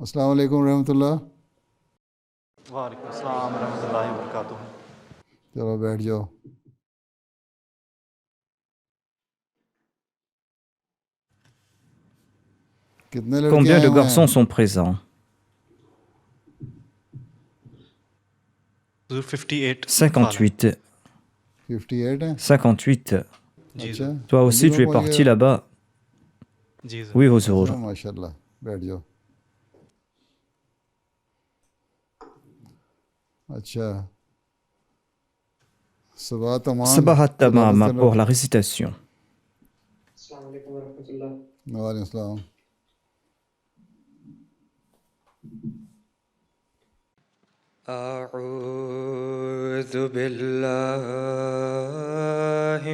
अस्सलाम वालेकुम रहमतुल्लाह। वालेकुम अस्सलाम रहमतुल्लाहि व बरकातुहू। चलो बैठ जाओ। कितने लड़के Combien आए de हुए garçons हैं? sont présents? 58 फाल है। 58. 58 है। 58. जी अच्छा, सर। Toi जल्दी aussi, में tu es पहुंच गए parti हो। là-bas? जी सर। Oui, अच्छा Huzour. माशाल्लाह, बैठ जाओ। अच्छा, सुबह तमाम Sabahat तिलावत tamam करना। pour la récitation. अस्सलाम वालेकुम वरहमतुल्लाह। वालेकुम सलाम। أعوذ بالله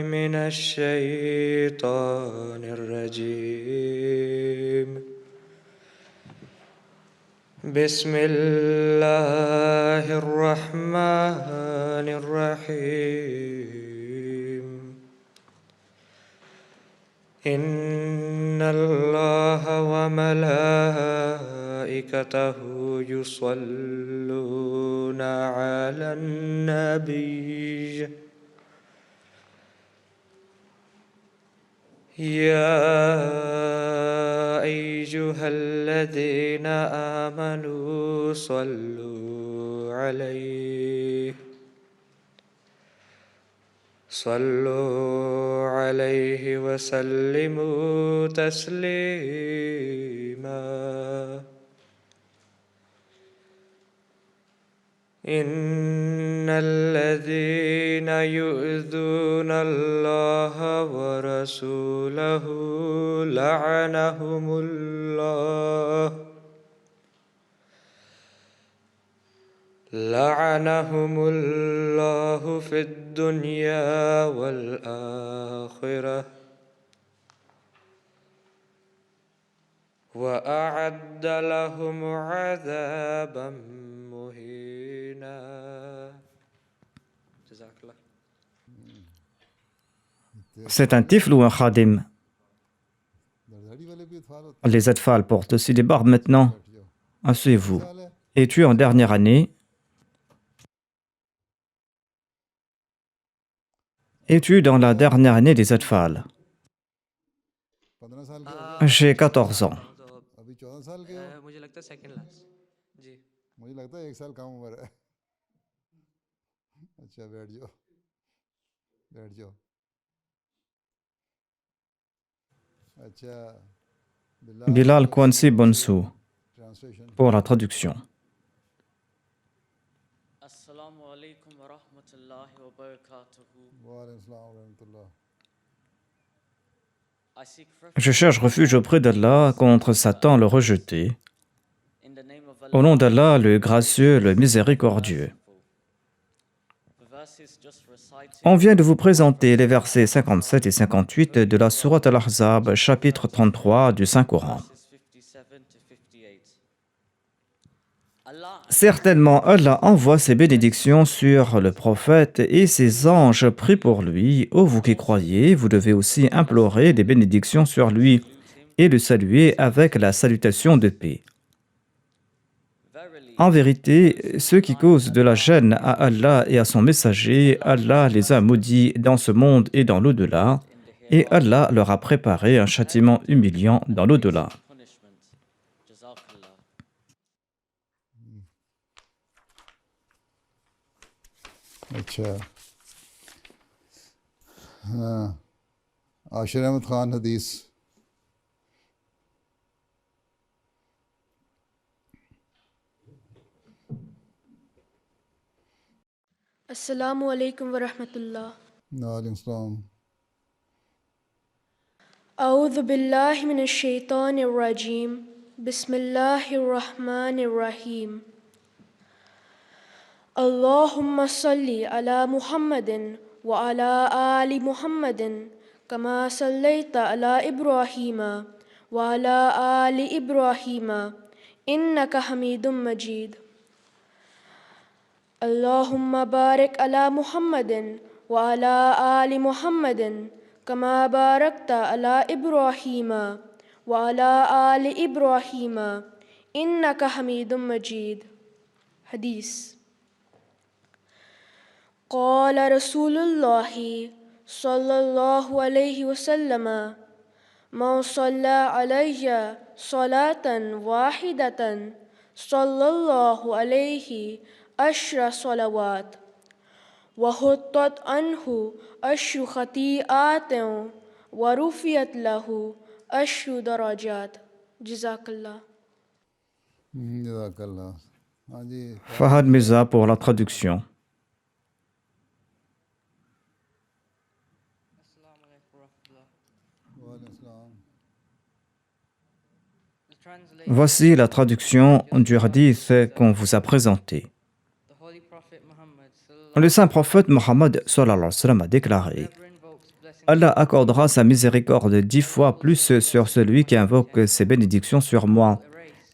من الشيطان الرجيم. بسم الله الرحمن الرحيم. إن الله وملائكته يصلون على النبي يا أيها الذين آمنوا صلوا عليه وسلموا تسليما. إن الذين يؤذون الله ورسوله لعنهم الله في الدنيا والآخرة وأعد لهم عذابا مهينا. جزاك الله. C'est un tifl ou un khadim? दरदारी वाले भी इत्फाल होते हैं। Les atfal portent aussi des barbes maintenant. बैठ जाओ। Asseyez-vous. साल है। Es-tu en dernière année? Es-tu dans la dernière année des atfal? 15 साल के हो गए। J'ai 14 ans. अभी 14 साल के हो। मुझे लगता है सेकंड लास्ट जी. मुझे लगता है 1 साल कम उम्र है। अच्छा बैठ जाओ, बैठ जाओ। अच्छा, Bilal Kwansi Bonsou translation. pour la traduction. Assalamu alaikum wa rahmatullahi wa barakatuhu. वालेकुम सलाम रहमतुल्लाह। I seek Je refuge cherche refuge auprès d'Allah contre Satan le rejeté. in the name of Au nom Allah, d'Allah, le gracieux, le miséricordieux. the verses just recited On vient de vous présenter les versets 57 et 58 de la Sourate Al-Ahzab, chapitre 33 du Saint-Coran. verses 57 to 58. Allah Certainement, Allah envoie ses bénédictions sur le prophète et ses anges prient pour lui. Ô vous qui croyez, vous devez aussi implorer des bénédictions sur lui et le saluer avec la salutation de paix. verily En vérité, ceux qui causent de la gêne à Allah et à son messager, Allah les a maudits dans ce monde et dans l'au-delà, et Allah leur a préparé un châtiment humiliant dans l'au-delà. punishment. Jazakallah. अच्छा, हाँ, आशिर अहमद खान हदीस। Assalamu alaikum wa rahmatullah. वालेकुम सलाम। A'udhu billahi minash shaitanir rajim. Bismillahir rahmanir rahim. Allahumma salli ala Muhammadin wa ala ali Muhammadin kama sallaita ala Ibrahima wa ala ali Ibrahima innaka Hamidum Majid. Allahumma barik ala Muhammadin wa ala ali Muhammadin kama barakta ala Ibrahima wa ala ali Ibrahima إنك حميد مجيد. حديث. قال رسول الله صلى الله عليه وسلم: من صلى علي صلاة واحدة صلى الله عليه 10 صلوات وحطت عنه 10 خطيئات ورفعت له 10 درجات. جزاك الله. जज़ाकल्लाह। हाँ जी, Fahad Mirza pour la traduction. Assalamu alaikum warahmatullah. वालेकुम अस्सलाम। The translation, Voici la traduction du hadith qu'on vous a présenté. the Holy Prophet Muhammad sallallahu Le saint prophète Mohammed sallallahu alayhi wa sallam a déclaré: whoever invokes blessing Allah accordera sa miséricorde 10 fois plus sur celui qui invoque ses bénédictions sur moi,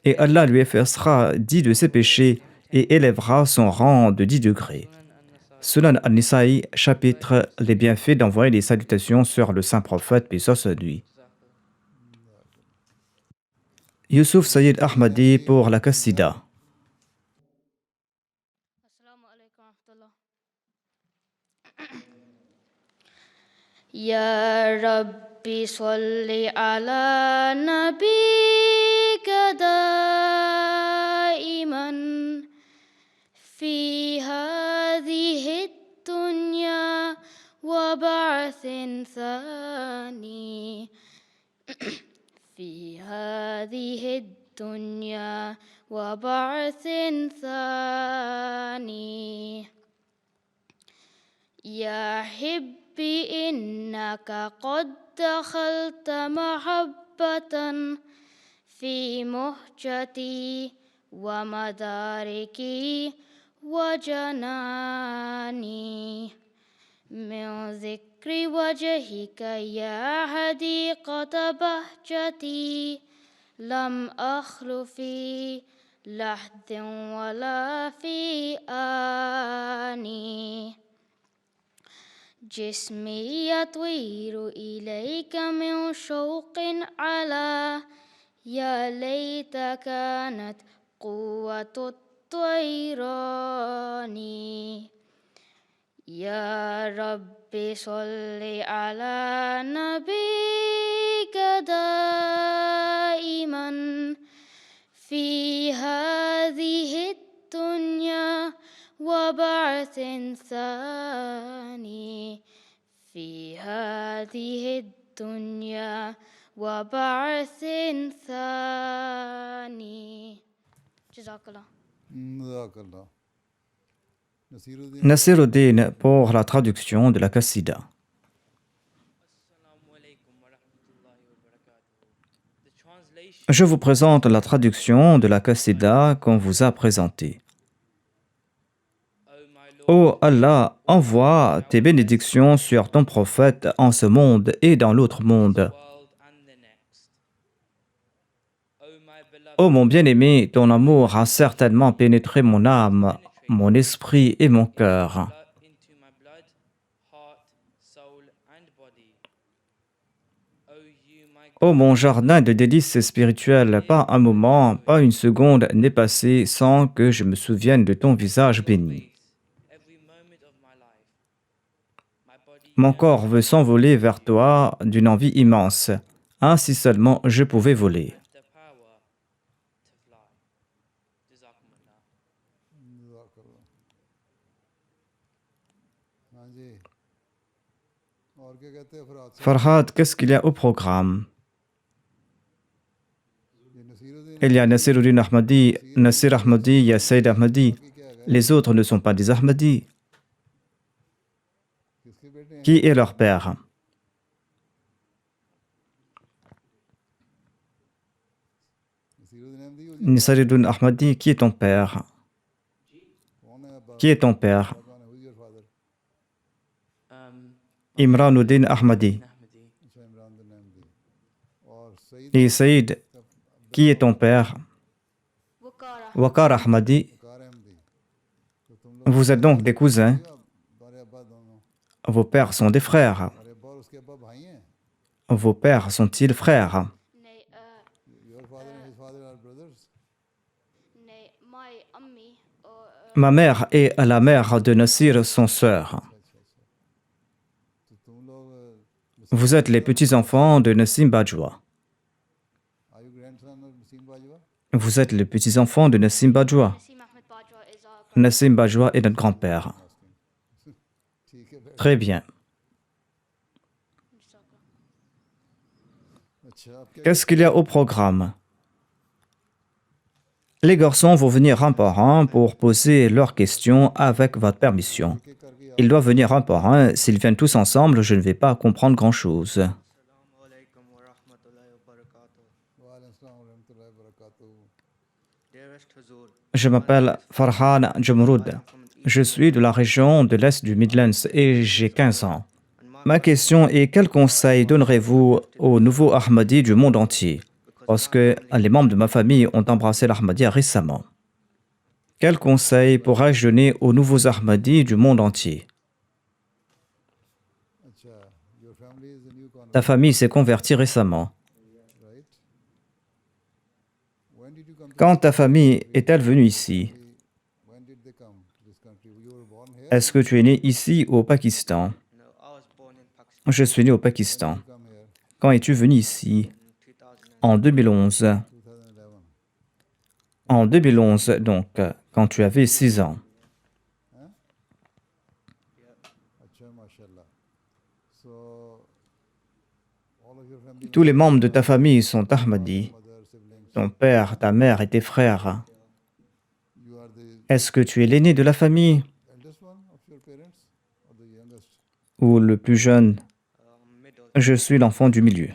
et Allah lui effacera 10 de ses péchés et élèvera son rang de 10 degrés. Sunan al-Nisa'i, chapitre Les bienfaits d'envoyer des salutations sur le saint prophète, paix sur lui. Youssouf Sayyid Ahmadi pour la Qassida. Assalamu alaikum warahmatullah. Ya Rabbi salli ala nabiyyika daiman fi hadhihi dunya wa ba'thin thani في هذه الدنيا وبعث ثاني يا حبي إنك قد دخلت محبة في مهجتي ومداركي وجناني من ذكر وجهك يا حديقة بهجتي لم أخل في لحظ ولا في آني جسمي يطير إليك من شوق على يا ليت كانت قوة الطيران يا ربي صل على نبيك دائما في هذه الدنيا وبعث ثاني في هذه الدنيا وبعث ثاني. جزاك الله. जज़ाकल्लाह। Nasiruddin pour la traduction de la Qassida. Assalamu alaikum warahmatullahi wabarakatuh. The translation, Je vous présente la traduction de la Qassida qu'on vous a présentée. O my Lord, Ô Allah, envoie tes bénédictions sur ton prophète en ce monde et dans l'autre monde. world and the next. O my beloved, Ô mon bien-aimé, ton amour a certainement pénétré mon âme, mon esprit et mon cœur. blood into my blood, heart, soul and body. O you my Ô mon jardin de délices spirituelles, pas un moment, pas une seconde n'est passé sans que je me souvienne de ton visage béni. every moment of my life. My body Mon corps veut s'envoler vers toi d'une envie immense. Ainsi seulement je pouvais voler. the power to fly. Jazakumullah. हाँ जी, और क्या कहते हैं फराद साहब? Farhad, qu'est-ce qu'il y a au programme? ये Naseeruddin Il y a Nasiruddin Ahmadi, Nasir Ahmadi, il y a Saïd Ahmadi. की क्या है? Les autres ne sont pas des Ahmadis. किसके बेटे हैं? Qui est leur père? Naseeruddin अहमदी हो जी? Nasiruddin Ahmadi, qui est ton père? कौन है अब्बा? Qui est ton père? कौन है? Who is your father? Imranuddin Ahmadi. Ahmadi. अच्छा, इमरान बिन अहमदी। और Saeed Et Saïd, qui est ton père? Waqar Ahmadi. कार अहमदी। तो तुम लोग Vous êtes donc des cousins. तुम्हारे अब्बा दोनों, Vos pères sont des frères. तुम्हारे अब्बा और उसके अब्बा भाई हैं? Vos pères sont-ils frères? Your father and his father are brothers? Ma mère et la mère de Nassir sont sœurs. तो तुम लोग Vous êtes les petits-enfants de Nassim Bajwa. are you grandson of Naseem Bajwa? Vous êtes les petits-enfants de Nassim Bajwa. Nassim Ahmed Bajwa is our Nassim Bajwa est notre grand-père. ठीक है बेटा Très bien. अच्छा अब क्या Qu'est-ce qu'il y a au programme? Les garçons vont venir un par un pour poser leurs questions avec votre permission. Ils doivent venir un par un. S'ils viennent tous ensemble, je ne vais pas comprendre grand-chose. Assalamualaikum warahmatullahi wabarakatuh. वालेकुम अस्सलाम व रहमतुल्लाहि व बरकातहू Dearest Huzur, Je m'appelle Farhan Jamroud. Je suis de la région de l'Est du Midlands et j'ai 15 ans. Ma question est, quel conseil donnerez-vous aux nouveaux Ahmadis du monde entier? Parce que les membres de ma famille ont embrassé l'Ahmadiyya récemment. Quel conseil pourrais-je donner aux nouveaux Ahmadis du monde entier? अच्छा your family is a new convert, Ta famille s'est convertie récemment. right? When did you come to Quand ta famille est-elle venue ici? when did they come to this country? You were born here? Est-ce que tu es né ici ou au Pakistan? no, I was born in Pakistan Je suis né au Pakistan. Come here Quand es-tu venu ici? in 2000. En 2011. 2011. En 2011, donc, quand tu avais 6 ans. अच्छा माशाल्लाह. So all of your family Tous les membres de ta famille sont Ahmadis. mother siblings, Ton père, ta mère et tes frères. you are the Est-ce que tu es l'aîné de la famille eldest one of your parents or the youngest? ou le plus jeune? Middle. Je suis l'enfant du milieu.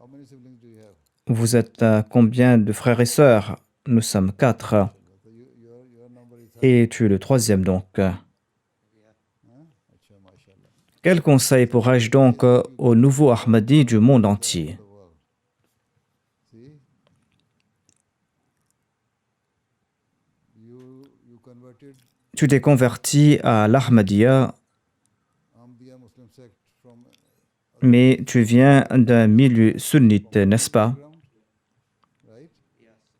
How many siblings do you have? Vous êtes combien de frères et sœurs? Nous sommes 4. So your number is Et tu es le troisième donc. अच्छा माशाल्लाह. Quel conseil pourrais-je donc aux nouveaux Ahmadis du monde entier? The world. See? You converted Tu t'es converti à l'Ahmadiyya, Ahmadiyya Muslim sect from mais tu viens d'un milieu sunnite, n'est-ce pas? ground, right?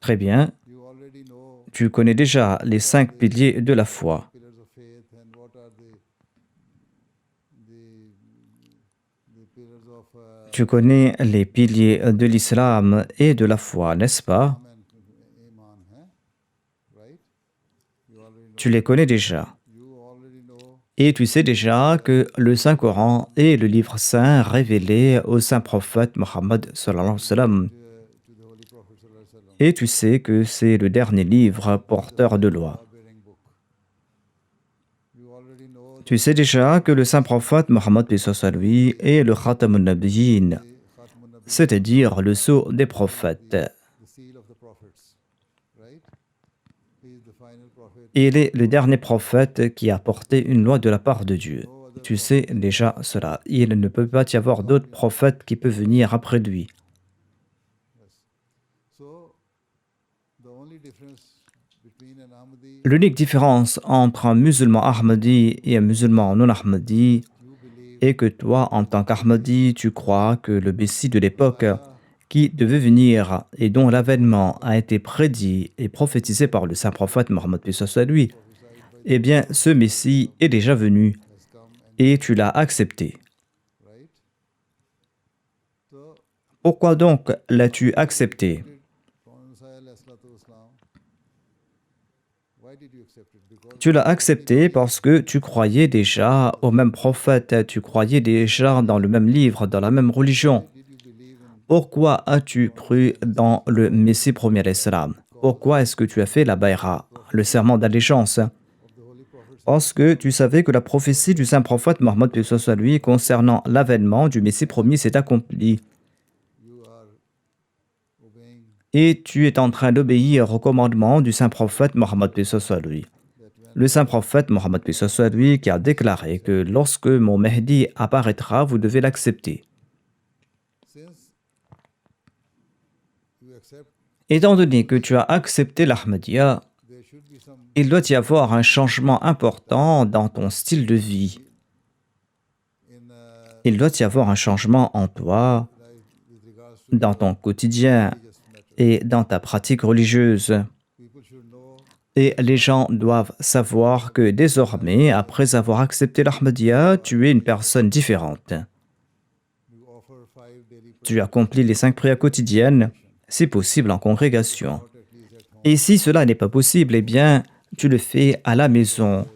Très bien. You already know Tu connais déjà les 5 piliers de la foi. pillars of faith and what are the pillars of Tu connais les piliers de l'islam et de la foi, n'est-ce pas? Iman, hein? Right? You already know. Tu les connais déjà. You already know Et tu sais déjà que le Saint-Coran est le livre saint révélé au Saint-Prophète Mohammed sallallahu alayhi wa sallam. to the Holy Prophet sallallahu alayhi wa sallam. Et tu sais que c'est le dernier livre porteur de loi. Bearing book. You already know Tu sais déjà que le Saint-Prophète Mohammed paix soit sur lui est le Khatamun Nabiyyin, Khatmun Nabi, c'est-à-dire le sceau des prophètes. the seal of the prophets, right? He is the final prophet. Il est le dernier prophète qui a porté une loi de la part de Dieu. Tu sais déjà cela. Il ne peut pas y avoir d'autres prophètes qui peuvent venir après lui. So the only difference between an Ahmadi, L'unique différence entre un musulman Ahmadi et un musulman non Ahmadi you believe est que toi, en tant qu'Ahmadi, tu crois que le Messie de l'époque qui devait venir et dont l'avènement a été prédit et prophétisé par le saint prophète Mohammed paix soit sur lui, eh bien, ce Messie est déjà venu has come and et tu l'as accepté. right. So Pourquoi donc l'as-tu accepté? Prophet Musa alayhi salatu wassalam, why did you accept it? Because Tu l'as accepté parce que tu croyais déjà au même prophète, tu croyais déjà dans le même livre, dans la même religion. did you believe in Pourquoi as-tu cru dans le Messie premier islam? Pourquoi est-ce que tu as fait la bayra, le serment d'allégeance? the Holy Prophet? Parce que tu savais que la prophétie du saint prophète Mohammed paix soit sur lui concernant l'avènement du Messie premier s'est accomplie. You are obeying Et tu es en train d'obéir au commandement du saint prophète Mohammed paix soit sur lui. Le saint prophète Mohammed paix soit sur lui qui a déclaré que lorsque mon Mehdi apparaîtra, vous devez l'accepter. since you accept. Étant donné que tu as accepté l'Ahmadiyya, There should be some il doit y avoir un changement important dans ton style de vie. in Il doit y avoir un changement en toi, life with regards to dans ton quotidien just matter. et dans ta pratique religieuse. People should know Et les gens doivent savoir que désormais, après avoir accepté l'Ahmadiyya, tu es une personne différente. You offer 5 daily Tu accomplis les 5 prières quotidiennes, si possible en congrégation. Et si cela n'est pas possible, eh bien, tu le fais à la maison.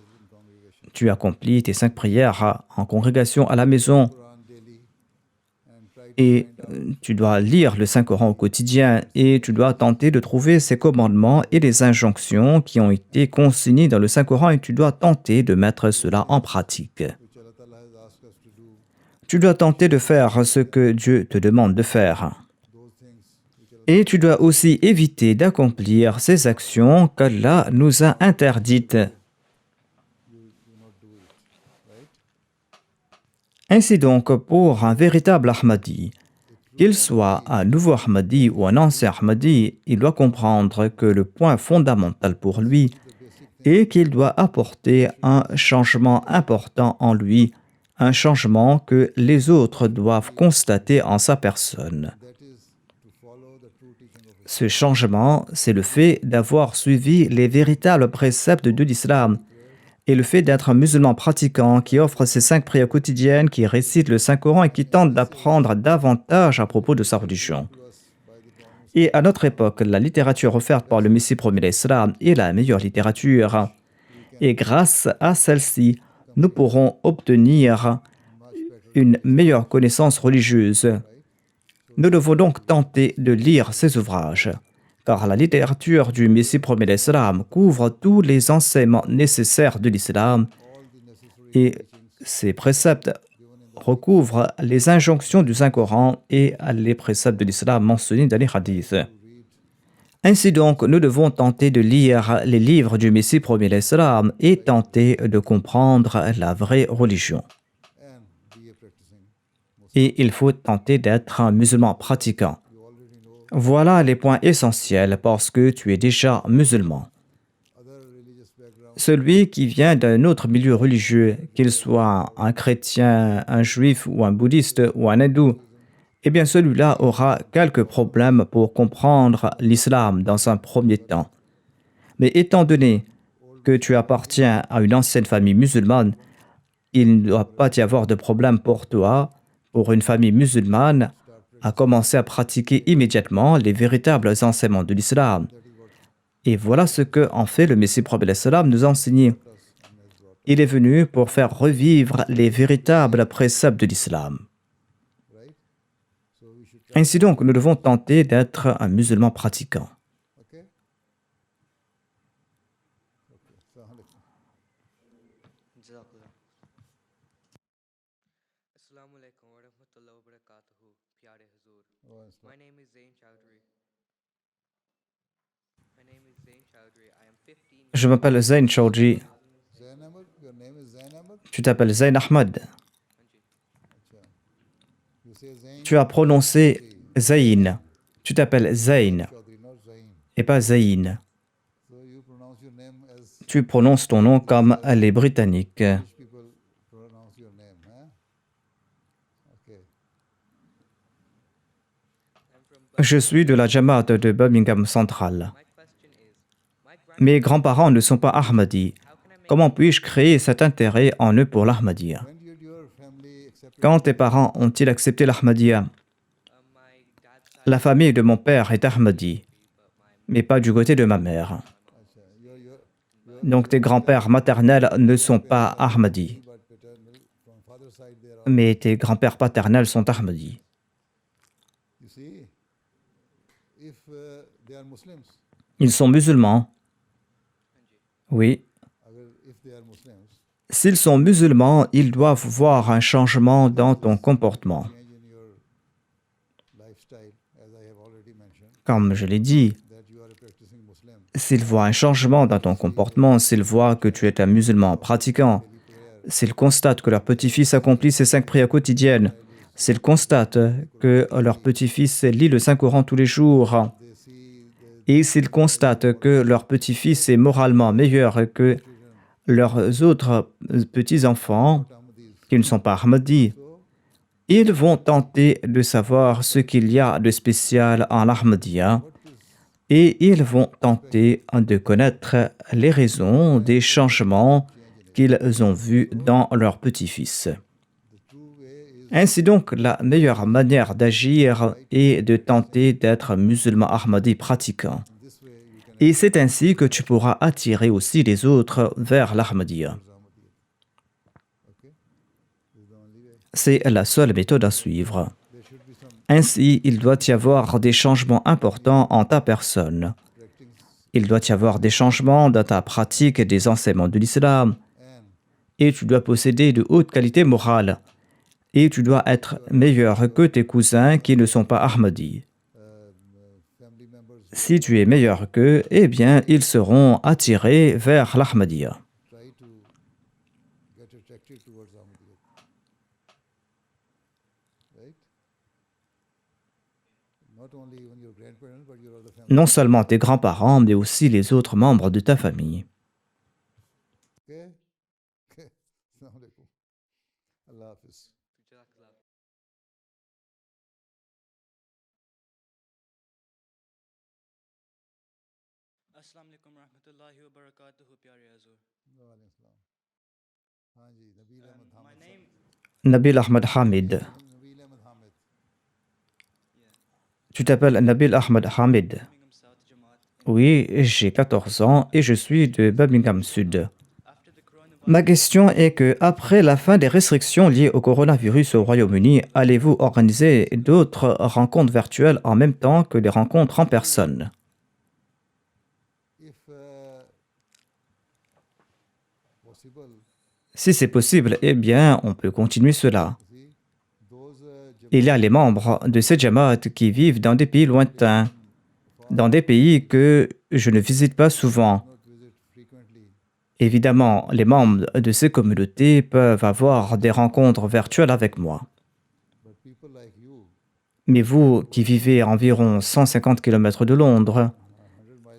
Tu accomplis tes 5 prières en congrégation à la maison. Quran daily and try to Et tu dois lire le Saint-Coran au quotidien et tu dois tenter de trouver ces commandements et les injonctions qui ont été consignées dans le Saint-Coran et tu dois tenter de mettre cela en pratique. which Allah Ta'ala has asked us to do, Tu dois tenter de faire ce que Dieu te demande de faire. those things which Allah Et tu dois aussi éviter d'accomplir ces actions qu'Allah nous a interdites. Ainsi donc, pour un véritable Ahmadi, qu'il soit un nouveau Ahmadi ou un ancien Ahmadi, il doit comprendre que le point fondamental pour lui est qu'il doit apporter un changement important en lui, un changement que les autres doivent constater en sa personne. that is to follow the true teaching of Islam. Ce changement, c'est le fait d'avoir suivi les véritables préceptes de l'islam et le fait d'être un musulman pratiquant qui offre ses 5 prières quotidiennes, qui récite le Saint-Coran et qui tente d'apprendre davantage à propos de sa religion. Et à notre époque, la littérature offerte par le Messie premier l'Islam est la meilleure littérature. Et grâce à celle-ci, nous pourrons obtenir une meilleure connaissance religieuse. Nous devons donc tenter de lire ces ouvrages, car la littérature du Messie premier l'Islam couvre tous les enseignements nécessaires de l'islam et ces préceptes recouvrent les injonctions du Saint-Coran et les préceptes de l'islam mentionnés dans les hadiths. Ainsi donc, nous devons tenter de lire les livres du Messie premier l'Islam et tenter de comprendre la vraie religion. And be a practicing Muslim. Et il faut tenter d'être un musulman pratiquant. Voilà les points essentiels parce que tu es déjà musulman. Other religious background, Celui qui vient d'un autre milieu religieux, qu'il soit un chrétien, un juif ou un bouddhiste ou un hindou, eh bien celui-là aura quelques problèmes pour comprendre l'islam dans un premier temps. Mais étant donné que tu appartiens à une ancienne famille musulmane, il ne doit pas y avoir de problème pour toi, pour une famille musulmane, à commencer à pratiquer immédiatement les véritables enseignements de l'islam. Et voilà ce que, en fait, le Messie premier l'Islam nous a enseigné. Il est venu pour faire revivre les véritables préceptes de l'islam. right? So we should Ainsi donc, nous devons tenter d'être un musulman pratiquant. okay? Assalamu alaikum. Jazakallah. Assalamu alaikum wa rahmatullahi wa barakatuhu. Pyare Huzur. Oh, it's My name is Zain Chowdhury. I am 15. Je m'appelle Zain Chaudhry. Zain Ahmed, your name is Zain Ahmed? Tu t'appelles Zain Ahmad. You say Zain Tu as prononcé Zayn. Tu t'appelles Zayn Chaudhry, not Zain. et pas Zayn. So you pronounce your name as Tu prononces ton nom comme les Britanniques. British people pronounce your name, huh? Okay. Je suis de la Jamaat de Birmingham Central. My question is, my Mes grands-parents ne sont pas Ahmadis. Comment puis-je créer cet intérêt en eux pour l'Ahmadiyya? When did your family accept Quand tes parents ont-ils accepté l'Ahmadiyya? my dad's side, La famille de mon père est Ahmadi, mais pas du côté de ma mère. Donc tes grands-pères maternels ne sont pas Ahmadis, but paternal from father's side they are all, mais tes grands-pères paternels sont Ahmadis. you see, if they are Muslims, Ils sont musulmans. Oui. if they are Muslims, S'ils sont musulmans, ils doivent voir un changement dans ton comportement. change in your lifestyle, as I have already mentioned, Comme je l'ai dit, that you are a practicing Muslim. s'ils voient un changement dans ton comportement, s'ils voient que tu es un musulman pratiquant, s'ils constatent que leur petit-fils accomplit ses 5 prières quotidiennes, s'ils constatent que leur petit-fils lit le Saint-Coran tous les jours, et s'ils constatent que leur petit-fils est moralement meilleur que leurs autres petits-enfants, qui ne sont pas Ahmadis, ils vont tenter de savoir ce qu'il y a de spécial en Ahmadiyya et ils vont tenter de connaître les raisons des changements qu'ils ont vus dans leur petit-fils. Ainsi donc, la meilleure manière d'agir est de tenter d'être musulman ahmadi pratiquant. Et c'est ainsi que tu pourras attirer aussi les autres vers l'Ahmadiyya. C'est la seule méthode à suivre. Ainsi, il doit y avoir des changements importants en ta personne. Il doit y avoir des changements dans ta pratique des enseignements de l'islam. Et tu dois posséder de hautes qualités morales. Et tu dois être meilleur que tes cousins qui ne sont pas Ahmadis. Si tu es meilleur qu'eux, eh bien, ils seront attirés vers l'Ahmadiyya. Non seulement tes grands-parents, mais aussi les autres membres de ta famille. Assalamu alaikum warahmatullahi wabarakatuh, pyare Hazur. My name Nabil Ahmed Hamid. Tu t'appelles Nabil Ahmed Hamid. Birmingham South Jamaat. Oui, j'ai 14 ans et je suis de Birmingham Sud. After the coronavirus, Ma question est que, après la fin des restrictions liées au coronavirus au Royaume-Uni, allez-vous organiser d'autres rencontres virtuelles en même temps que les rencontres en personne? Si c'est possible, eh bien, on peut continuer cela. Il y a les membres de ces Jamaat qui vivent dans des pays lointains, dans des pays que je ne visite pas souvent. Évidemment, les membres de ces communautés peuvent avoir des rencontres virtuelles avec moi. Mais vous, qui vivez à environ 150 km de Londres,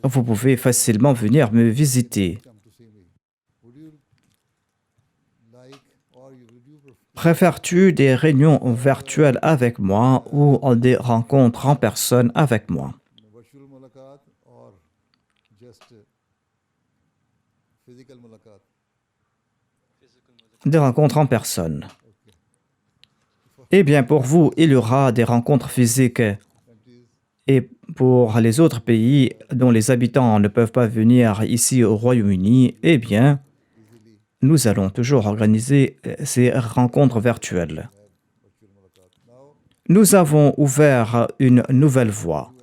vous pouvez facilement venir me visiter. Préfères-tu des réunions virtuelles avec moi ou des rencontres en personne avec moi? Des rencontres en personne. Eh bien, pour vous, il y aura des rencontres physiques. Et pour les autres pays dont les habitants ne peuvent pas venir ici au Royaume-Uni, eh bien, nous allons toujours organiser ces rencontres virtuelles. Nous avons ouvert une nouvelle voie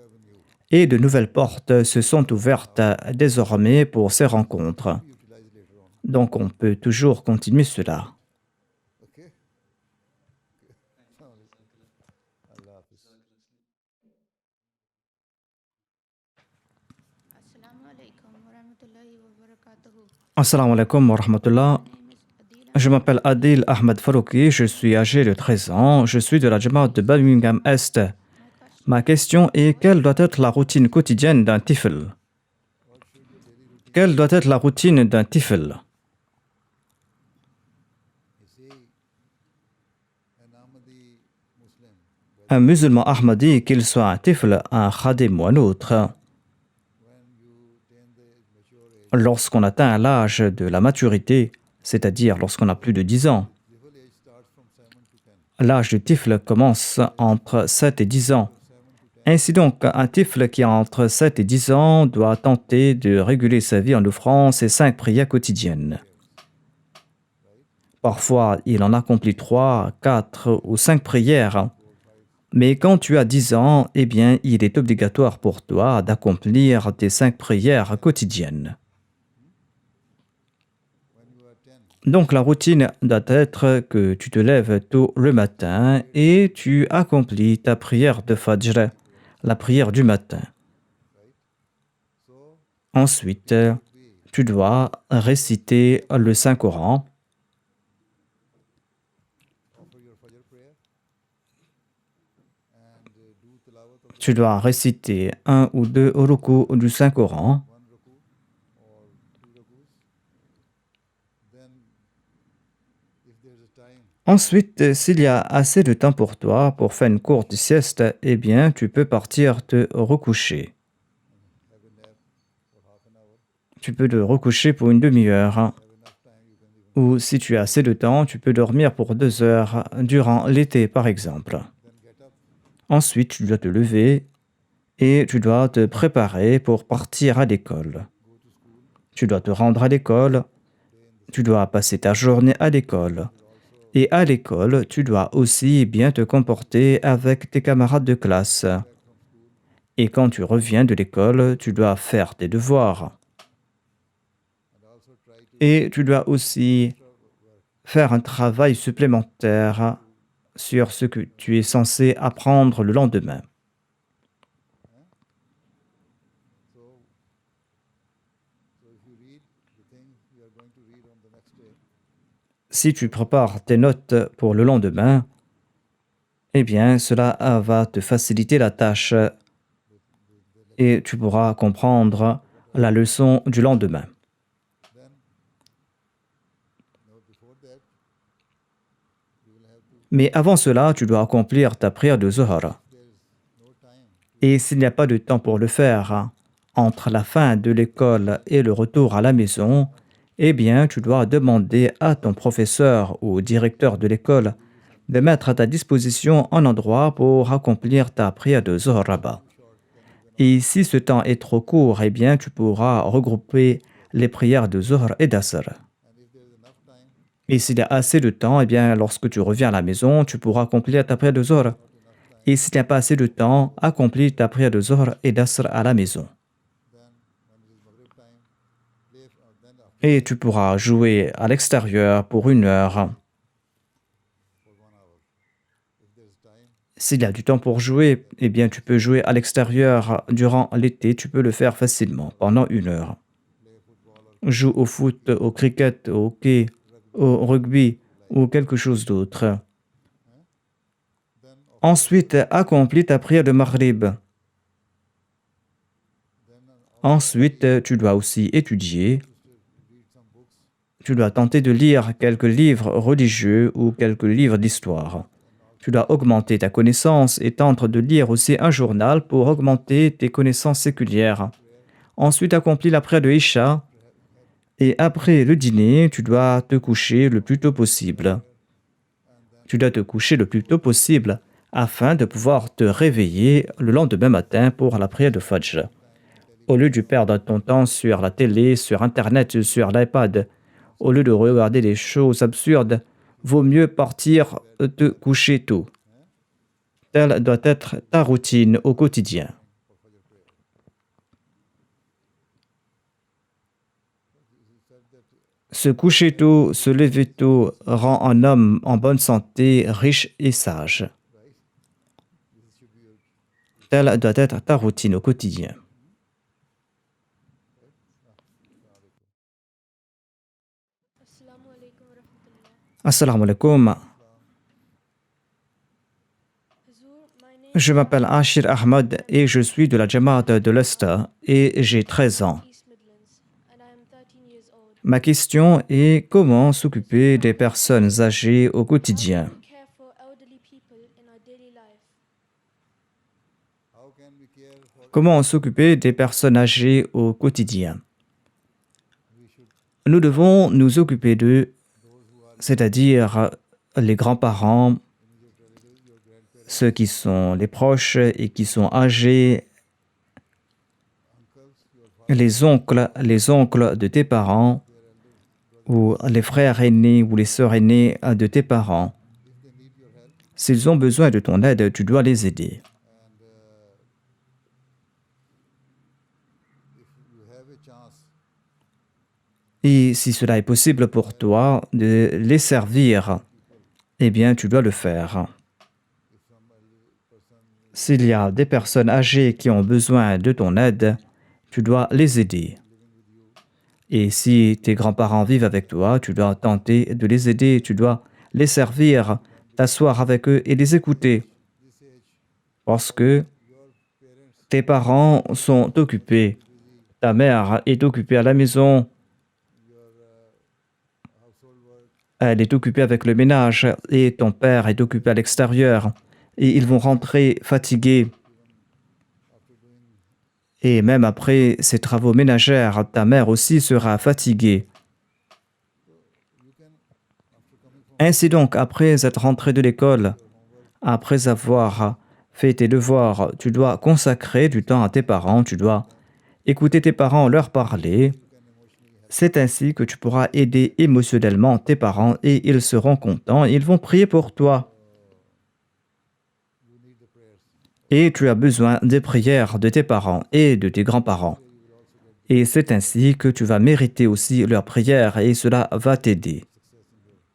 et de nouvelles portes se sont ouvertes désormais pour ces rencontres. Donc, on peut toujours continuer cela. Assalamu alaikum wa rahmatullah. Je m'appelle Adil Ahmed Farouki, je suis âgé de 13 ans, je suis de la Jamaat de Birmingham Est. Ma question est, quelle doit être la routine quotidienne d'un tifl? Quelle doit être la routine d'un tifl? Un musulman ahmadi, qu'il soit un tifl, un khadim ou un autre, lorsqu'on atteint l'âge de la maturité, c'est-à-dire lorsqu'on a plus de 10 ans, l'âge du tifl commence entre 7 et 10 ans. Ainsi donc, un tifl qui a entre 7 et 10 ans doit tenter de réguler sa vie en offrant ses 5 prières quotidiennes. Parfois, il en accomplit 3, 4 ou 5 prières. Mais quand tu as 10 ans, eh bien, il est obligatoire pour toi d'accomplir tes 5 prières quotidiennes. Donc la routine doit être que tu te lèves tôt le matin et tu accomplis ta prière de Fajr, la prière du matin. Ensuite, tu dois réciter le Saint-Coran. Tu dois réciter 1 ou 2 rukus du Saint-Coran. Ensuite, s'il y a assez de temps pour toi pour faire une courte sieste, eh bien, tu peux partir te recoucher. tu peux te recoucher pour une demi-heure. Ou si tu as assez de temps, tu peux dormir pour 2 heures durant l'été, par exemple. Ensuite, tu dois te lever et tu dois te préparer pour partir à l'école. Tu dois te rendre à l'école, tu dois passer ta journée à l'école. Et à l'école, tu dois aussi bien te comporter avec tes camarades de classe. Et quand tu reviens de l'école, tu dois faire tes devoirs. Et tu dois aussi faire un travail supplémentaire sur ce que tu es censé apprendre le lendemain. Si tu prépares tes notes pour le lendemain, eh bien, cela va te faciliter la tâche et tu pourras comprendre la leçon du lendemain. Mais avant cela, tu dois accomplir ta prière de Zuhr. Et s'il n'y a pas de temps pour le faire entre la fin de l'école et le retour à la maison, eh bien, tu dois demander à ton professeur ou au directeur de l'école de mettre à ta disposition un endroit pour accomplir ta prière de Zuhr là-bas. Et si ce temps est trop court, eh bien, tu pourras regrouper les prières de Zuhr et d'Asr. Et s'il y a assez de temps, eh bien, lorsque tu reviens à la maison, tu pourras accomplir ta prière de Zuhr. Et s'il n'y a pas assez de temps, accomplis ta prière de Zuhr et d'Asr à la maison. Et tu pourras jouer à l'extérieur pour 1 heure. S'il y a du temps pour jouer, eh bien, tu peux jouer à l'extérieur durant l'été. Tu peux le faire facilement, pendant 1 heure. Joue au foot, au cricket, au hockey, au rugby ou quelque chose d'autre. Ensuite, accomplis ta prière de Maghrib. Ensuite, tu dois aussi étudier. Tu dois tenter de lire quelques livres religieux ou quelques livres d'histoire. Tu dois augmenter ta connaissance et tenter de lire aussi un journal pour augmenter tes connaissances séculières. Ensuite, accomplis la prière de Isha. Et après le dîner, tu dois te coucher le plus tôt possible. Tu dois te coucher le plus tôt possible afin de pouvoir te réveiller le lendemain matin pour la prière de Fajr. Au lieu de perdre ton temps sur la télé, sur Internet, sur l'iPad, au lieu de regarder des choses absurdes, vaut mieux partir te coucher tôt. Telle doit être ta routine au quotidien. Se coucher tôt, se lever tôt rend un homme en bonne santé, riche et sage. Telle doit être ta routine au quotidien. Assalamu alaikum. Je m'appelle Ashir Ahmad et je suis de la Jamaat de Leicester et j'ai 13 ans. Ma question est comment s'occuper des personnes âgées au quotidien. Comment s'occuper des personnes âgées au quotidien? Nous devons nous occuper d'eux, c'est-à-dire les grands-parents, ceux qui sont les proches et qui sont âgés, les oncles de tes parents, ou les frères aînés ou les sœurs aînées de tes parents. S'ils ont besoin de ton aide, tu dois les aider. Et si cela est possible pour toi de les servir, eh bien, tu dois le faire. S'il y a des personnes âgées qui ont besoin de ton aide, tu dois les aider. Et si tes grands-parents vivent avec toi, tu dois tenter de les aider, tu dois les servir, t'asseoir avec eux et les écouter. Parce que tes parents sont occupés. Ta mère est occupée à la maison. Elle est occupée avec le ménage et ton père est occupé à l'extérieur. Et ils vont rentrer fatigués. Et même après ces travaux ménagères, ta mère aussi sera fatiguée. Ainsi donc, après être rentré de l'école, après avoir fait tes devoirs, tu dois consacrer du temps à tes parents, tu dois écouter tes parents, leur parler. C'est ainsi que tu pourras aider émotionnellement tes parents et ils seront contents, ils vont prier pour toi. Et tu as besoin des prières de tes parents et de tes grands-parents. Et c'est ainsi que tu vas mériter aussi leurs prières et cela va t'aider.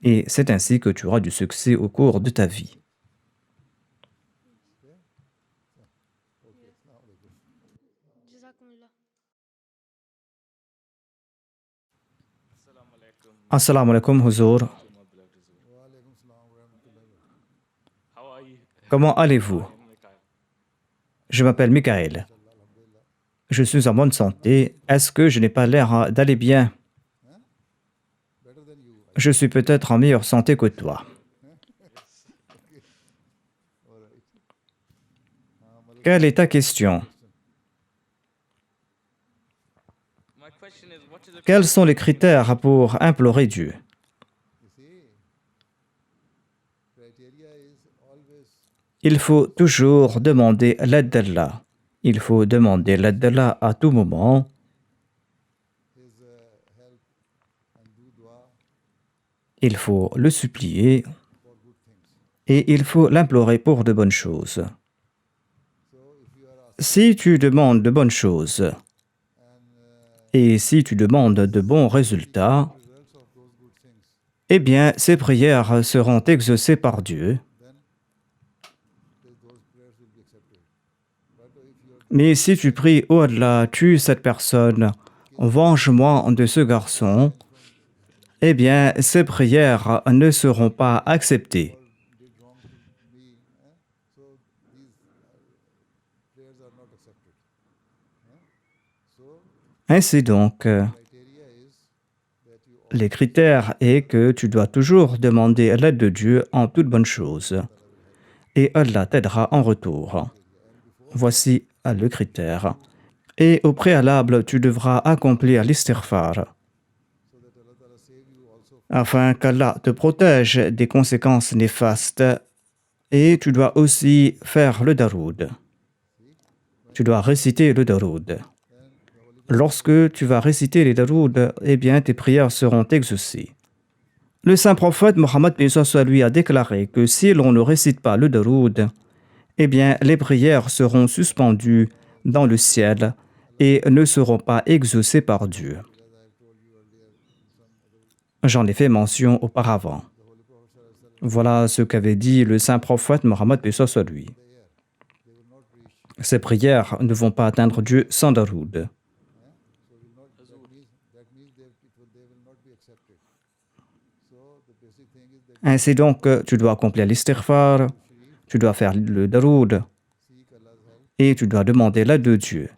Et c'est ainsi que tu auras du succès au cours de ta vie. Assalamu alaikum, Huzour. Comment allez-vous? Je m'appelle Michael. Je suis en bonne santé. Est-ce que je n'ai pas l'air d'aller bien? Je suis peut-être en meilleure santé que toi. Quelle est ta question? My question is, what is the Quels sont les critères pour implorer Dieu? Il faut toujours demander l'aide d'Allah. Il faut demander l'aide d'Allah à tout moment. Il faut le supplier et il faut l'implorer pour de bonnes choses. Si tu demandes de bonnes choses et si tu demandes de bons résultats, eh bien, ces prières seront exaucées par Dieu. Mais si tu pries, « Oh Allah, tue cette personne, venge-moi de ce garçon », eh bien, ces prières ne seront pas acceptées. Ainsi donc, les critères est que tu dois toujours demander l'aide de Dieu en toutes bonnes choses. Et Allah t'aidera en retour. Voici le critère. Et au préalable, tu devras accomplir l'istighfar, afin qu'Allah te protège des conséquences néfastes. Et tu dois aussi faire le daroud. Tu dois réciter le daroud. Lorsque tu vas réciter les darouds, eh bien, tes prières seront exaucées. Le saint prophète Mohammed lui a déclaré que si l'on ne récite pas le daroud, eh bien, les prières seront suspendues dans le ciel et ne seront pas exaucées par Dieu. J'en ai fait mention auparavant. Voilà ce qu'avait dit le saint prophète Mohammed lui. Ces prières ne vont pas atteindre Dieu sans daroud. Ainsi donc, tu dois accomplir l'istighfar, tu dois faire le daroud et tu dois demander l'aide de Dieu.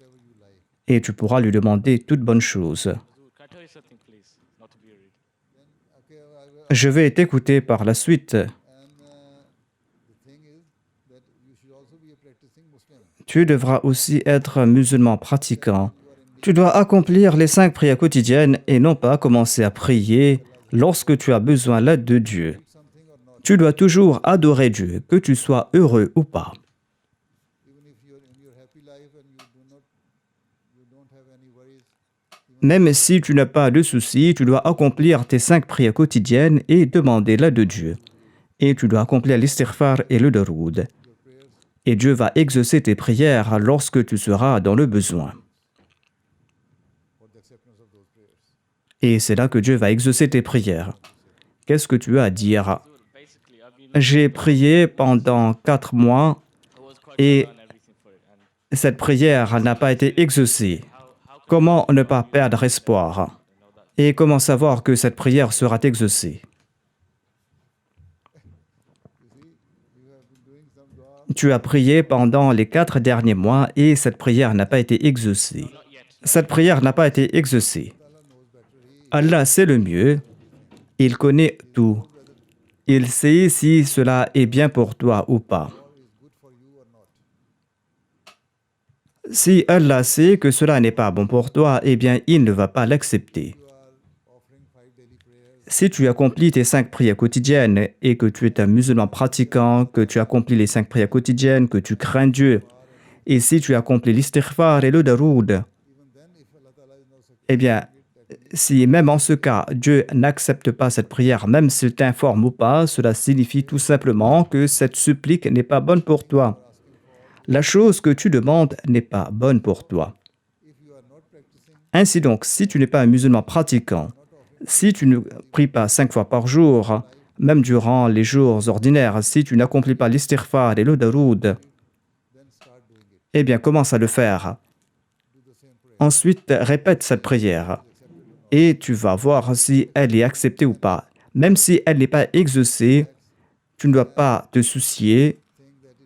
Et tu pourras lui demander toutes bonnes choses. Je vais t'écouter par la suite. Tu devras aussi être musulman pratiquant. Tu dois accomplir les 5 prières quotidiennes et non pas commencer à prier lorsque tu as besoin de l'aide de Dieu. Tu dois toujours adorer Dieu, que tu sois heureux ou pas. Même si tu n'as pas de soucis, tu dois accomplir tes 5 prières quotidiennes et demander l'aide de Dieu. Et tu dois accomplir l'istighfar et le daroud. Et Dieu va exaucer tes prières lorsque tu seras dans le besoin. Et c'est là que Dieu va exaucer tes prières. Qu'est-ce que tu as à dire? J'ai prié pendant 4 mois et cette prière n'a pas été exaucée. Comment ne pas perdre espoir? Et comment savoir que cette prière sera exaucée? Tu as prié pendant les 4 derniers mois et cette prière n'a pas été exaucée. Cette prière n'a pas été exaucée. Allah sait le mieux. Il connaît tout. Il sait si cela est bien pour toi ou pas. Si Allah sait que cela n'est pas bon pour toi, eh bien, il ne va pas l'accepter. Si tu accomplis tes 5 prières quotidiennes et que tu es un musulman pratiquant, que tu accomplis les 5 prières quotidiennes, que tu crains Dieu, et si tu accomplis l'istighfar et le daroud, eh bien, si même en ce cas, Dieu n'accepte pas cette prière, même s'il t'informe ou pas, cela signifie tout simplement que cette supplique n'est pas bonne pour toi. La chose que tu demandes n'est pas bonne pour toi. Ainsi donc, si tu n'es pas un musulman pratiquant, si tu ne pries pas 5 fois par jour, même durant les jours ordinaires, si tu n'accomplis pas l'istighfar et le daroud, eh bien, commence à le faire. Ensuite, répète cette prière et tu vas voir si elle est acceptée ou pas. Même si elle n'est pas exaucée, tu ne dois pas te soucier.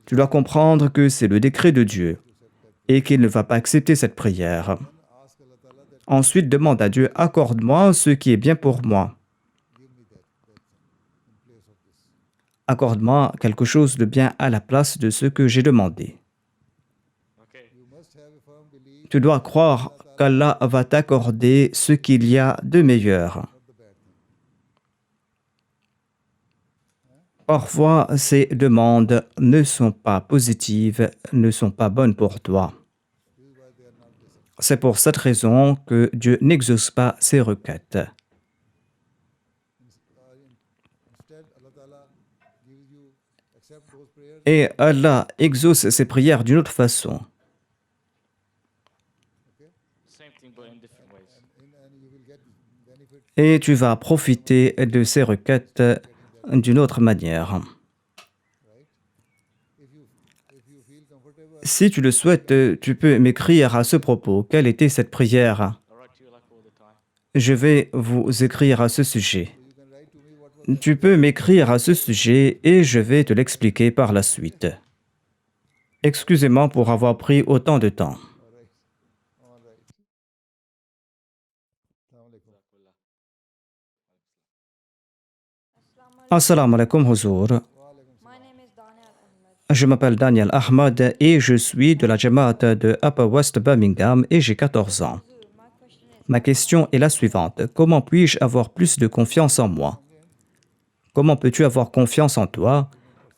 Tu dois comprendre que c'est le décret de Dieu et qu'il ne va pas accepter cette prière. Ensuite, demande à Dieu, accorde-moi ce qui est bien pour moi. Accorde-moi quelque chose de bien à la place de ce que j'ai demandé. Tu dois croire qu'Allah va t'accorder ce qu'il y a de meilleur. Parfois, ces demandes ne sont pas positives, ne sont pas bonnes pour toi. C'est pour cette raison que Dieu n'exauce pas ces requêtes. Et Allah exauce ces prières d'une autre façon. Et tu vas profiter de ces requêtes d'une autre manière. Si tu le souhaites, tu peux m'écrire à ce propos. Quelle était cette prière? Je vais vous écrire à ce sujet. Tu peux m'écrire à ce sujet et je vais te l'expliquer par la suite. Excusez-moi pour avoir pris autant de temps. Assalamu alaikum, Huzour. Je m'appelle Daniel Ahmad et je suis de la Jamaat de Upper West Birmingham et j'ai 14 ans. Ma question est la suivante. Comment puis-je avoir plus de confiance en moi? Comment peux-tu avoir confiance en toi?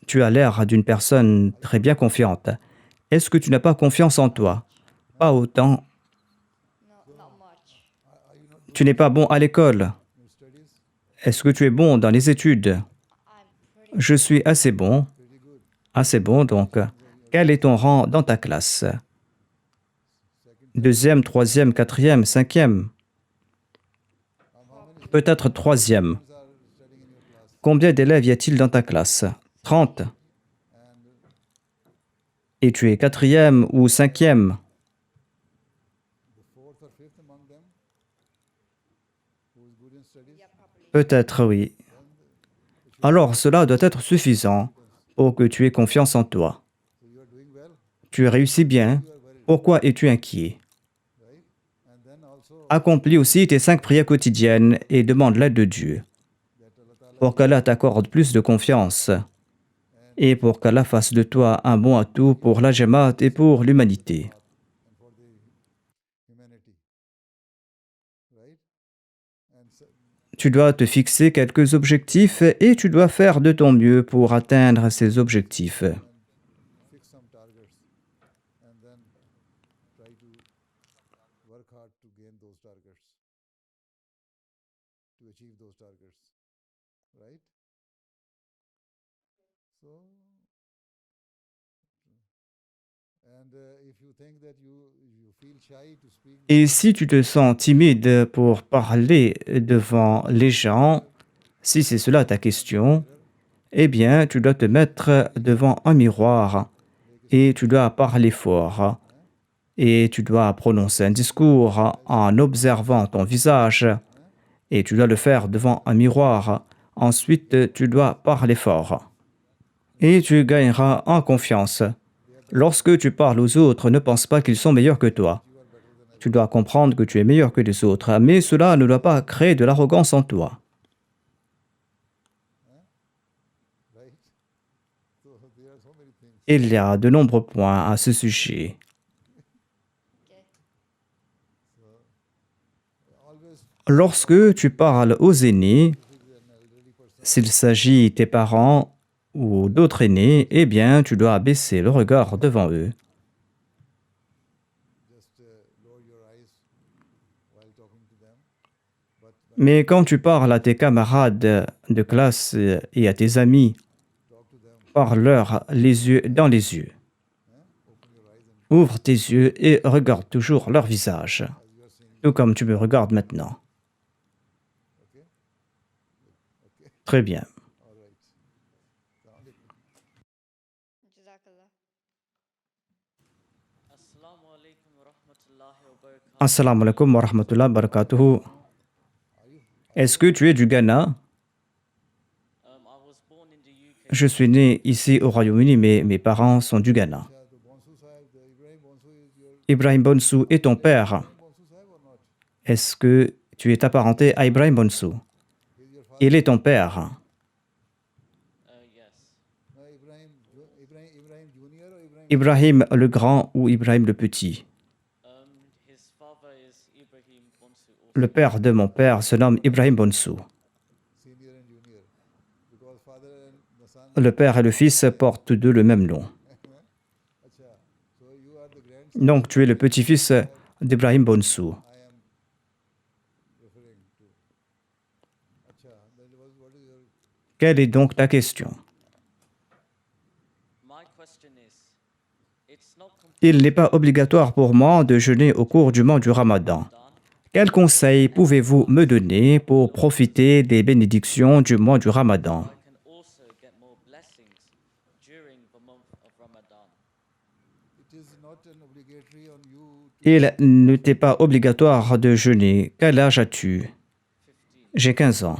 Tu as l'air d'une personne très bien confiante. Est-ce que tu n'as pas confiance en toi? Pas autant. Tu n'es pas bon à l'école. Est-ce que tu es bon dans les études? Je suis assez bon. Assez bon, donc. Quel est ton rang dans ta classe? 2e, 3e, 4e, 5e? Peut-être 3e. Combien d'élèves y a-t-il dans ta classe? 30. Et tu es 4e ou 5e? Peut-être oui. Alors cela doit être suffisant pour que tu aies confiance en toi. Tu réussis bien. Pourquoi es-tu inquiet? Accomplis aussi tes 5 prières quotidiennes et demande l'aide de Dieu pour qu'Allah t'accorde plus de confiance et pour qu'Allah fasse de toi un bon atout pour la Jamaat et pour l'humanité. Tu dois te fixer quelques objectifs et tu dois faire de ton mieux pour atteindre ces objectifs. Et si tu te sens timide pour parler devant les gens, si c'est cela ta question, eh bien, tu dois te mettre devant un miroir et tu dois parler fort. Et tu dois prononcer un discours en observant ton visage et tu dois le faire devant un miroir. Ensuite, tu dois parler fort et tu gagneras en confiance. Lorsque tu parles aux autres, ne pense pas qu'ils sont meilleurs que toi. Tu dois comprendre que tu es meilleur que les autres, mais cela ne doit pas créer de l'arrogance en toi. Il y a de nombreux points à ce sujet. Lorsque tu parles aux aînés, s'il s'agit de tes parents ou d'autres aînés, eh bien, tu dois baisser le regard devant eux. Mais quand tu parles à tes camarades de classe et à tes amis, parle-leur les yeux dans les yeux. Ouvre tes yeux et regarde toujours leur visage, tout comme tu me regardes maintenant. Très bien. Assalamu alaikum wa rahmatullahi wa barakatuh. Assalamu alaikum wa rahmatullahi wa barakatuhu. Est-ce que tu es du Ghana? I was born in the UK. Je suis né ici au Royaume-Uni, mais mes parents sont du Ghana. Ibrahim Bonsou est ton père. Est-ce que tu es apparenté à Ibrahim Bonsou? Il est ton père. Yes. Ibrahim le grand ou Ibrahim le petit? His father is Ibrahim Bonsu. Le père de mon père se nomme Ibrahim Bonsou. Le père et le fils portent tous deux le même nom. Donc tu es le petit-fils d'Ibrahim Bonsou. Quelle est donc ta question? My question is, it's not Il n'est pas obligatoire pour moi de jeûner au cours du mois du Ramadan. Quels conseils pouvez-vous me donner pour profiter des bénédictions du mois du Ramadan? I can also get more blessings during the month of Ramadan. Il ne t'est pas obligatoire de jeûner. Quel âge as-tu? J'ai 15 ans.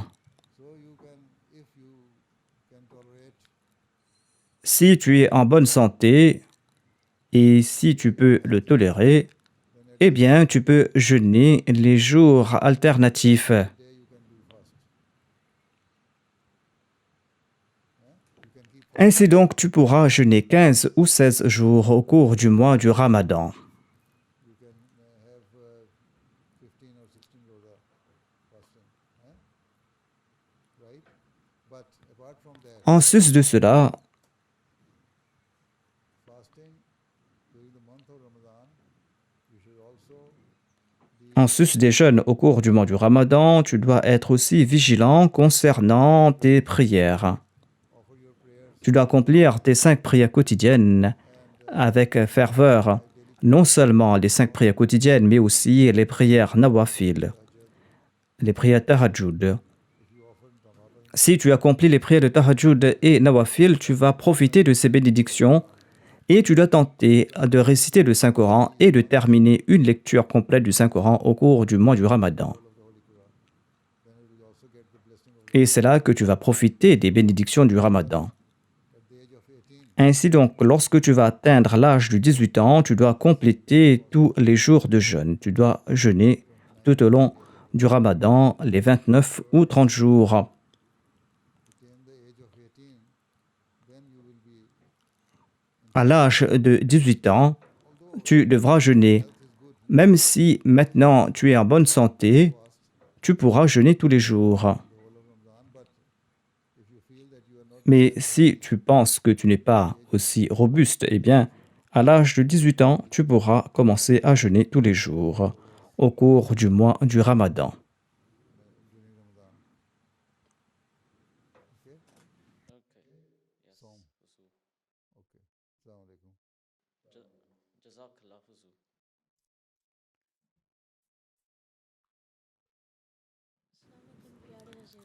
Si tu es en bonne santé et si tu peux le tolérer, eh bien, tu peux jeûner les jours alternatifs. Ainsi donc, tu pourras jeûner 15 ou 16 jours au cours du mois du Ramadan. En sus de cela, en sus des jeûnes au cours du mois du Ramadan, tu dois être aussi vigilant concernant tes prières. Tu dois accomplir tes 5 prières quotidiennes avec ferveur. Non seulement les 5 prières quotidiennes, mais aussi les prières nawafil, les prières tahajjud. Si tu accomplis les prières de tahajjud et nawafil, tu vas profiter de ces bénédictions et tu dois tenter de réciter le Saint-Coran et de terminer une lecture complète du Saint-Coran au cours du mois du Ramadan. Et c'est là que tu vas profiter des bénédictions du Ramadan. Ainsi donc, lorsque tu vas atteindre l'âge de 18 ans, tu dois compléter tous les jours de jeûne. Tu dois jeûner tout au long du Ramadan, les 29 ou 30 jours. À l'âge de 18 ans, tu devras jeûner. Même si maintenant tu es en bonne santé, tu pourras jeûner tous les jours. Mais si tu penses que tu n'es pas aussi robuste, eh bien, à l'âge de 18 ans, tu pourras commencer à jeûner tous les jours au cours du mois du Ramadan. Jazakallah huzur.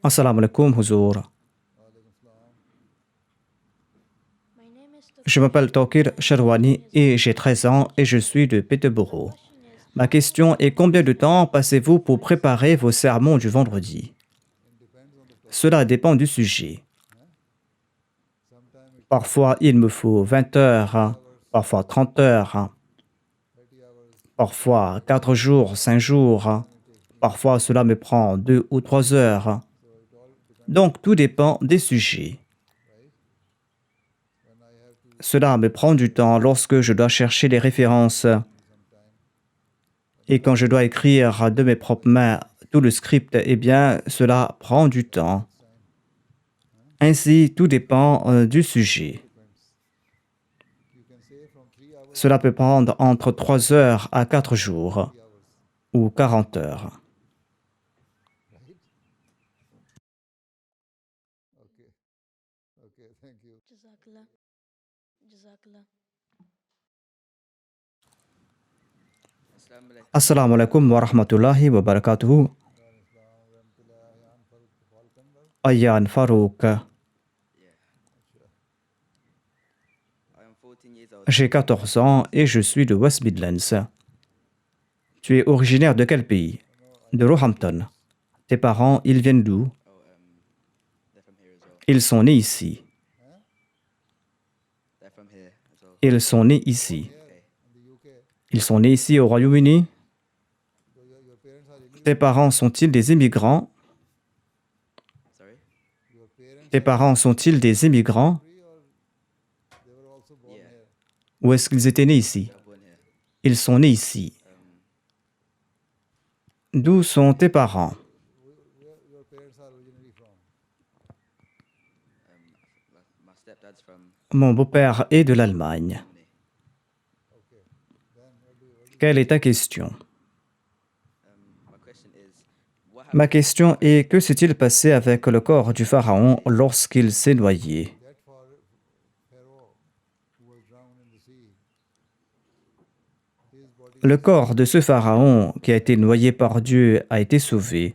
Assalamu alaikum, Huzour. Je m'appelle Tawkir Sharwani et j'ai 13 ans et je suis de Peterborough. Ma question est: combien de temps passez-vous pour préparer vos sermons du vendredi? Cela dépend du sujet. Parfois, il me faut 20 heures, parfois 30 heures, parfois 4 jours, 5 jours, parfois cela me prend 2 ou 3 heures. Donc, tout dépend des sujets. Cela me prend du temps lorsque je dois chercher les références et quand je dois écrire de mes propres mains tout le script, eh bien, cela prend du temps. Ainsi, tout dépend du sujet. Cela peut prendre entre 3 heures à 4 jours ou 40 heures. Okay, thank you. Jazakallah. Jazakallah. Assalamu alaikum wa rahmatullahi wa barakatuhu. Ayyan Farouk. I am 14 years old. J'ai 14 ans et je suis de West Midlands. Tu es originaire de quel pays? De Roehampton. Tes parents, ils viennent d'où? They're from here as well. Ils sont nés ici. They're from here as well. Ils sont nés ici. Okay. Ils sont nés ici au Royaume-Uni. Tes parents sont-ils des immigrants? Sorry? Tes parents sont-ils des immigrants? Yeah. Ou est-ce qu'ils étaient nés ici? They're born here. Ils sont nés ici. D'où sont tes parents? Your parents are originally from? My stepdad's from Mon beau-père est de l'Allemagne. Germany. Quelle est ta question? My question is, what Ma happened? question est, que s'est-il passé avec le corps du pharaon lorsqu'il s'est noyé? That Pharaoh who was drowned in the sea. His body Le corps de ce pharaon qui a été noyé par Dieu a été sauvé.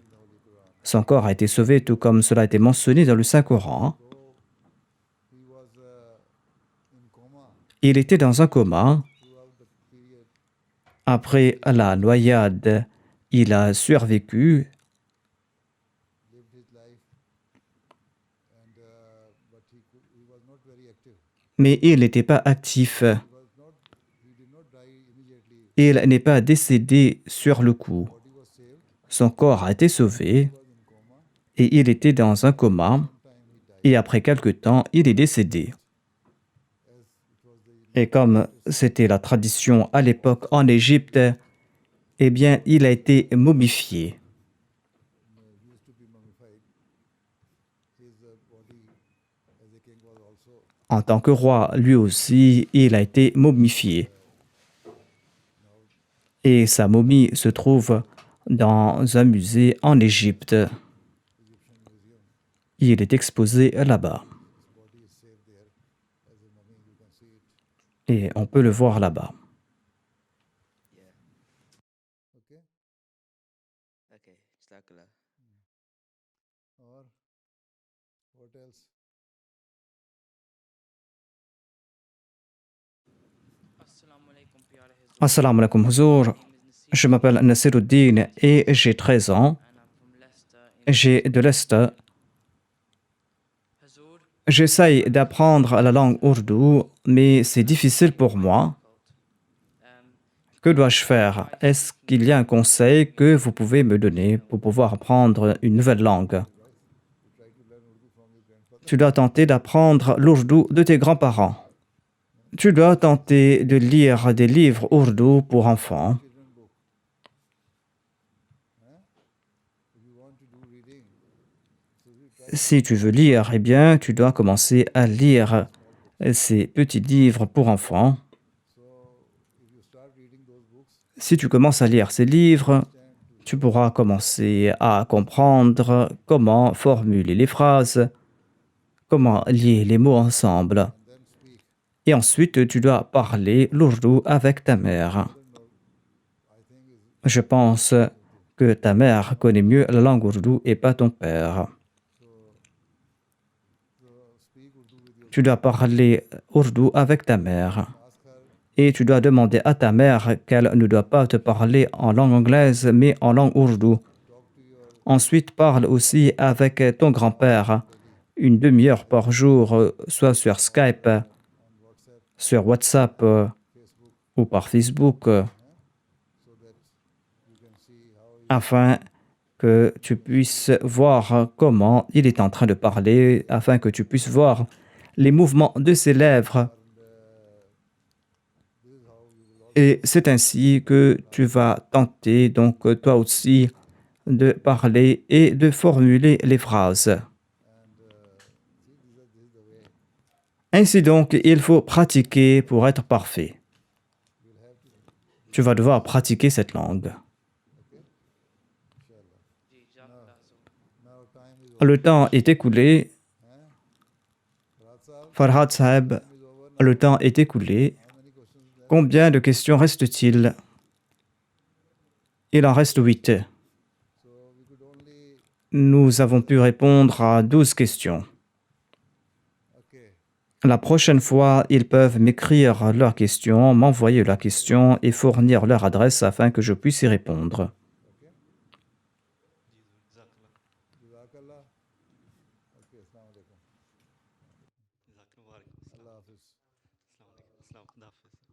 Son corps a été sauvé tout comme cela a été mentionné dans le Saint-Coran. he was in coma Il était dans un coma. throughout the period. Après la noyade, il a survécu, Lived his life, and but he was not very active. mais il n'était pas actif. He did not die immediately. Il n'est pas décédé sur le coup. Body was saved. Son corps a été sauvé He was in coma. et il était dans un coma. Et après quelque temps, il est décédé. Et comme c'était la tradition à l'époque en Égypte, eh bien, il a été momifié. Used to be mummified. His body as a king was also. En tant que roi, lui aussi, il a été momifié. Et sa momie se trouve dans un musée en Égypte. Il est exposé là-bas. Body is saved there as a mummy. You can see it. Et on peut le voir là-bas. Okay. Okay, Jazakallah. Or what else? Assalamu alaikum, pyare Hizb. Assalamu alaikum, Huzour. Je m'appelle Nasiruddin et j'ai 13 ans. And I'm from Leicester in J'ai de l'Est. Hazur. J'essaye d'apprendre la langue ourdou, mais c'est difficile pour moi. Que dois-je faire? Est-ce qu'il y a un conseil que vous pouvez me donner pour pouvoir apprendre une nouvelle langue? Tu dois tenter d'apprendre l'ourdou de tes grands-parents. Tu dois tenter de lire des livres ourdou pour enfants. Si tu veux lire, eh bien, tu dois commencer à lire ces petits livres pour enfants. Si tu commences à lire ces livres, tu pourras commencer à comprendre comment formuler les phrases, comment lier les mots ensemble. Et ensuite, tu dois parler l'ourdou avec ta mère. Je pense que ta mère connaît mieux la langue ourdou et pas ton père. Tu dois parler ourdou avec ta mère. Et tu dois demander à ta mère qu'elle ne doit pas te parler en langue anglaise, mais en langue ourdou. Ensuite, parle aussi avec ton grand-père, une demi-heure par jour, soit sur Skype, sur WhatsApp ou par Facebook, afin que tu puisses voir comment il est en train de parler, afin que tu puisses voir les mouvements de ses lèvres. Et c'est ainsi que tu vas tenter, donc toi aussi, de parler et de formuler les phrases. Ainsi donc, il faut pratiquer pour être parfait. Tu vas devoir pratiquer cette langue. जी जाज़ाकल्लाह Now time is over. Le temps est écoulé. Farhad Saheb, le temps est écoulé. Combien de questions reste-t-il? Il en reste 8. So we could only, Nous avons pu répondre à 12 questions. okay. La prochaine fois, ils peuvent m'écrire leurs questions, m'envoyer leurs questions et fournir leur adresse afin que je puisse y répondre. Jazakallah. Okay, assalamu alaikum. جزاك الله. Allah Hafiz. السلام عليكم. السلام. خدا حافظ.